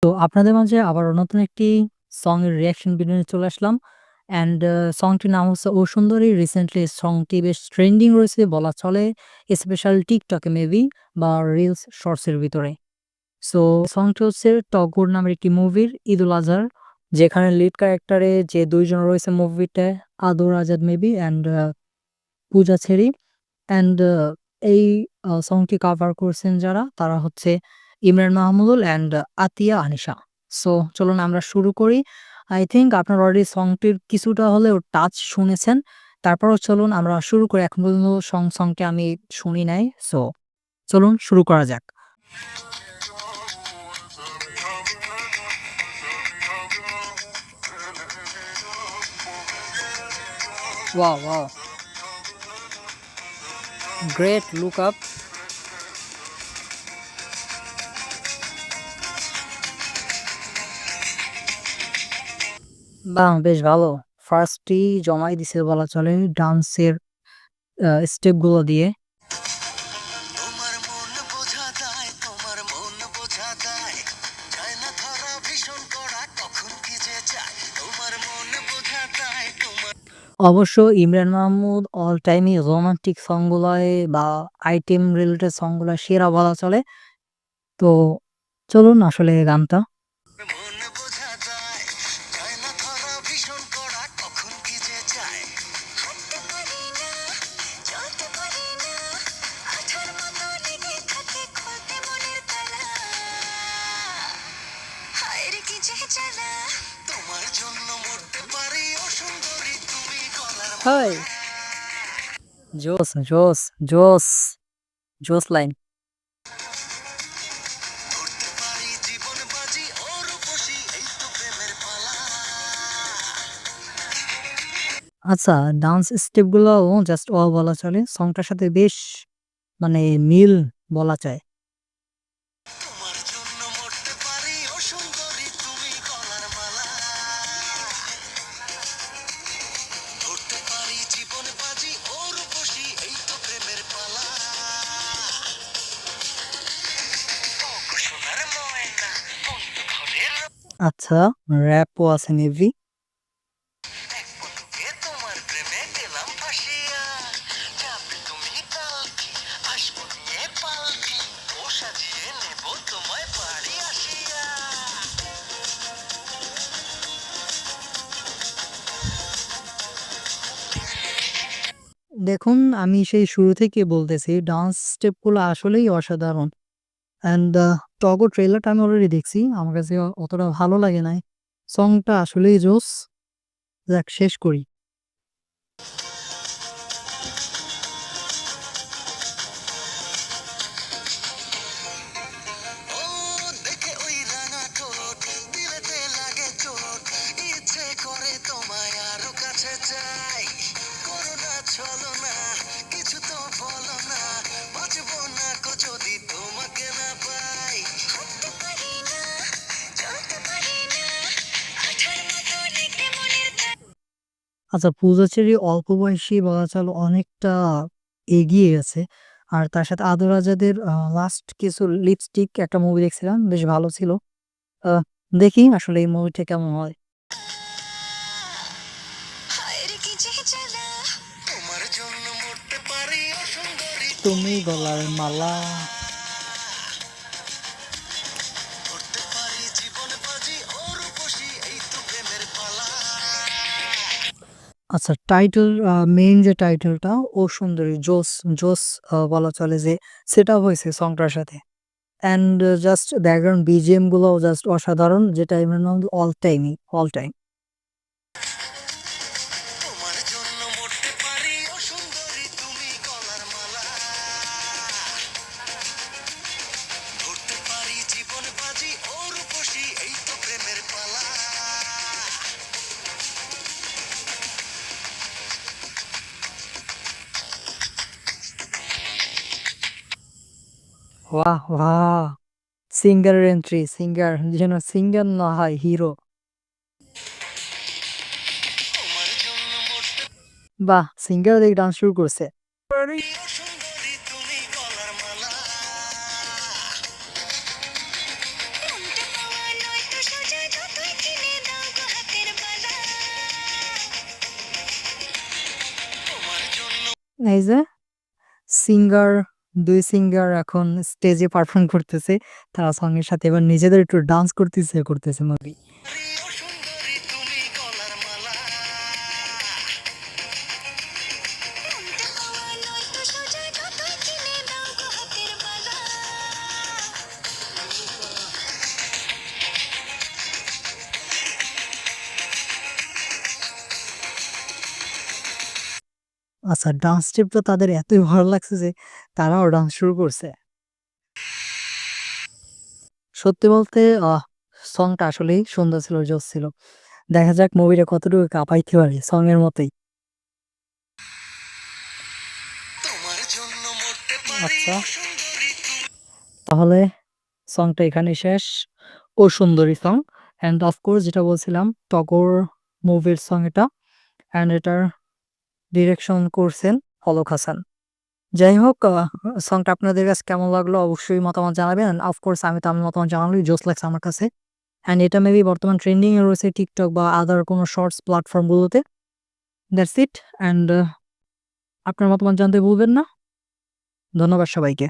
তো আপনাদের মাঝে আবারও নতুন একটি সং এর রিঅ্যাকশন ভিডিও নিয়ে চলে আসলাম। অ্যান্ড সংটির নাম হচ্ছে 'ও সুন্দরী'। রিসেন্টলি সংটি বেশ ট্রেন্ডিং রয়েছে বলা চলে। স্পেশাল টিকটকে মেবি বা রিলস শর্টস এর ভিতরে। সো সংটি হচ্ছে 'টগর' নামের একটি মুভির 'ঈদ উল আজহার', যেখানে লিড ক্যারেক্টারে যে ২ জন রয়েছে মুভিটায়, Adar Azad maybe and Puja Cheri. And এই সংটি কাভার করছেন যারা, তারা হচ্ছে ইমরান মাহমুদুল অ্যান্ড আতিয়া আনিশা। সো চলুন আমরা শুরু করি। আই থিংক আপনারা অলরেডি সংটির কিছুটা হলেও টাচ শুনেছেন। তারপরও চলুন আমরা শুরু করি। এখন পর্যন্ত সংটি আমি শুনি নাই। সো চলুন শুরু করা যাক। Wow, wow! Great look up. বাহ! বেশ ভালো। ফার্স্টেই জমাই দিছে বলা চলে ডান্সের স্টেপগুলো দিয়ে। তোমার মন বোঝা দায়, তোমার মন বোঝা দায়, যায় না ধরা ভীষণ কড়া, কখন কি যে চায়, তোমার মন বোঝা দায়, তোমার অবশ্য ইমরান মাহমুদ অল টাইমই রোমান্টিক সংগুলায় বা আইটেম রিলেটেড সংগুলা সেরা বলা চলে। তো চলুন আসলে গানটা। মন বোঝা দায়, যায় না ধরা ভীষণ কড়া, কখন কি যে চায়, হাঁটতে পারি না, চলতে পারি না, আঠার মতো লেগে থাকে খুলতে মনের তালা, হায় রে কি যে জ্বালা, তোমার জন্য মরতে পারি ও সুন্দরী তুমি গলার হাই! জোস, জোস, জোস, জোস লাইন। ধরতে পারি জীবন বাজি ও রূপসী, এই তো প্রেমের পালা। আচ্ছা, ডান্স স্টেপগুলোও জাস্ট ওয়াও বলা চলে। সংটার সাথে বেশ মানে মিল বলা যায়। তোমার জন্য মরতে পারি ও সুন্দরী তুমি গলার মালা, ধরতে পারি জীবন বাজি ও রূপসী, এই তো প্রেমের পালা। ও সোনার ময়না, বন্ধু ঘরের আচ্ছা, র‍্যাপও আছে মেবি। এক পলকে তোমার প্রেমে গেলাম ফাঁসিয়া, যাবে তুমি কালকে, আসবো নিয়ে পালকি, ও সাজিয়ে নেব তোমায় বাড়ি আসিয়া। দেখুন, আমি সেই শুরু থেকে বলতেছি ডান্স স্টেপগুলো আসলেই অসাধারণ। অ্যান্ড টগো ট্রেলারটা আমি অলরেডি দেখছি। আমার কাছে অতটা ভালো লাগে নাই। সংটা আসলেই জোস। যাক শেষ করি। ও দেখে ওই রাঙা ঠোঁট, দিলেতে লাগে চোট, ইচ্ছে করে তোমায় আরো কাছে চাই, করোনা ছলো না, কিছু তো বলো না, বাঁচবো না কো যদি তোমাকে না পাই, হাঁটতে পারি না, চলতে পারি না, আঠার মতো লেগে মনের আচ্ছা, পূজাচেরি অল্প বয়সী বলা চলে অনেকটা এগিয়ে গেছে। আর তার সাথে আদর আজাদের লাস্ট কিছু লিপস্টিক একটা মুভি দেখছিলাম। বেশ ভালো ছিল। আ দেখি আসলে এই মুভিটা কেমন হয়। হায় রে কি যে জ্বালা, তোমার জন্য মরতে পারি ও সুন্দরী তুমি গলার মালা। করতে পারি জীবন বাজি ও রূপসী, এই তো প্রেমের পালা। আচ্ছা, টাইটেল মেইন যে টাইটেলটা 'ও সুন্দরী', জোস, জোস বলা চলে যে সেটআপ হইছে সংটার সাথে। অ্যান্ড জাস্ট ব্যাকগ্রাউন্ড বিজিএম গুলোও জাস্ট অসাধারণ, যেটা ইমরান মাহমুদ অল টাইমই, অল টাইম। তোমার জন্য মরতে পারি ও সুন্দরী তুমি গলার মালা, ধরতে পারি জীবন বাজি ও রূপসী, এই তো প্রেমের পালা। ওয়াহ! ওয়াহ! সিঙ্গারের এন্ট্রি, সিঙ্গার যেন সিঙ্গার না হয় হিরো। তোমার জন্য মরতে বাহ! সিঙ্গারও দেখি ডান্স শুরু করছে। পারি ও সুন্দরী তুমি গলার মালা, এই যে সিঙ্গার ২ সিঙ্গার এখন স্টেজে পারফর্ম করতেছে। তারা সং এর সাথে এবার নিজেদের একটু ডান্স করতেছে মেবি। ও সুন্দরী তুমি গলার মালা মনটা পাওয়া নয়তো সোজা যতই কিনে দাও গো হাতের বালা আচ্ছা ডান্স স্টেপটা তাদের এতই ভালো লাগছে যে তারাও ডান্স শুরু করছে। সত্যি বলতে সংটা আসলেই সুন্দর ছিল, জোস ছিল। দেখা যাক মুভিটা কতটুকু কাঁপাইতে পারে সং এর মতোই। তোমার জন্য মরতে পারি আচ্ছা, ও সুন্দরী তুমি তাহলে সংটা এখানেই শেষ। ও সুন্দরী সং অ্যান্ড অফ কোর্স যেটা বলছিলাম টগর মুভির সং এটা অ্যান্ড এটার ডিরেকশন করছেন অলোক হাসান। যাই হোক সংটা আপনাদের কাছে কেমন লাগলো অবশ্যই মতামত জানাবেন। অ্যান্ড অফ কোর্স আমি তো আমার মতামত জানানোই জোস লাগছে আমার কাছে। অ্যান্ড এটা মেবি বর্তমান ট্রেন্ডিং এ রয়েছে টিকটক বা আদার কোনো শর্টস প্ল্যাটফর্মগুলোতে। দ্যাটস ইট অ্যান্ড আপনার মতামত জানতে ভুলবেন না। ধন্যবাদ সবাইকে।